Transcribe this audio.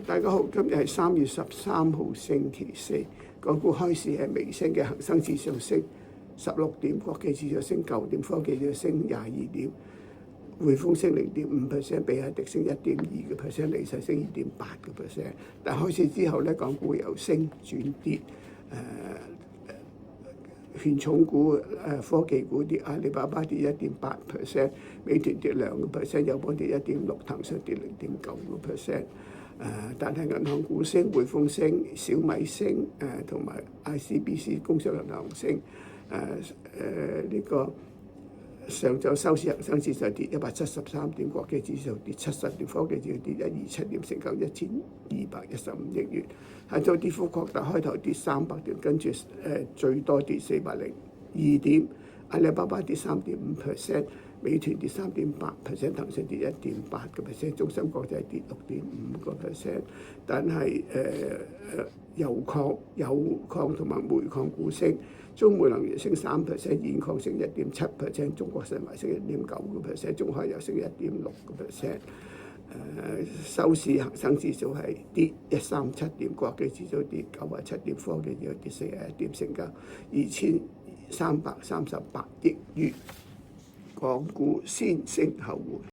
大家好，今日係3月13號星期四，港股開市係微升嘅，恒生指數升16點，國際指數升9點，科技指數升22點，匯豐升0.5%，比亞迪升1.2%，理想升2.8%。但開市之後咧，港股由升轉跌，權重股科技股跌，阿里巴巴跌1.8%，美團跌2%，友邦跌1.6%，騰訊跌0.9%。但係銀行股升，匯豐升，小米升，同埋 ICBC 工商銀行升。呢個上晝收市恒生指數跌173點，國際指數跌70點，科技指數跌127點，成交1215億元。下晝跌幅擴大，開頭跌300點，跟住最多跌402點。阿里巴巴跌3.5%，美團跌3.8%，騰訊跌1.8%，中芯國際跌6.5%。但係油礦同埋煤礦股升，中煤能源升3%，兗礦升1.7%，中國神華升1.9%，中海油升1.6%。收市恒生指數係跌137點，國際指數跌97點，科技指數跌41點，成交2338億元。港股先升後回。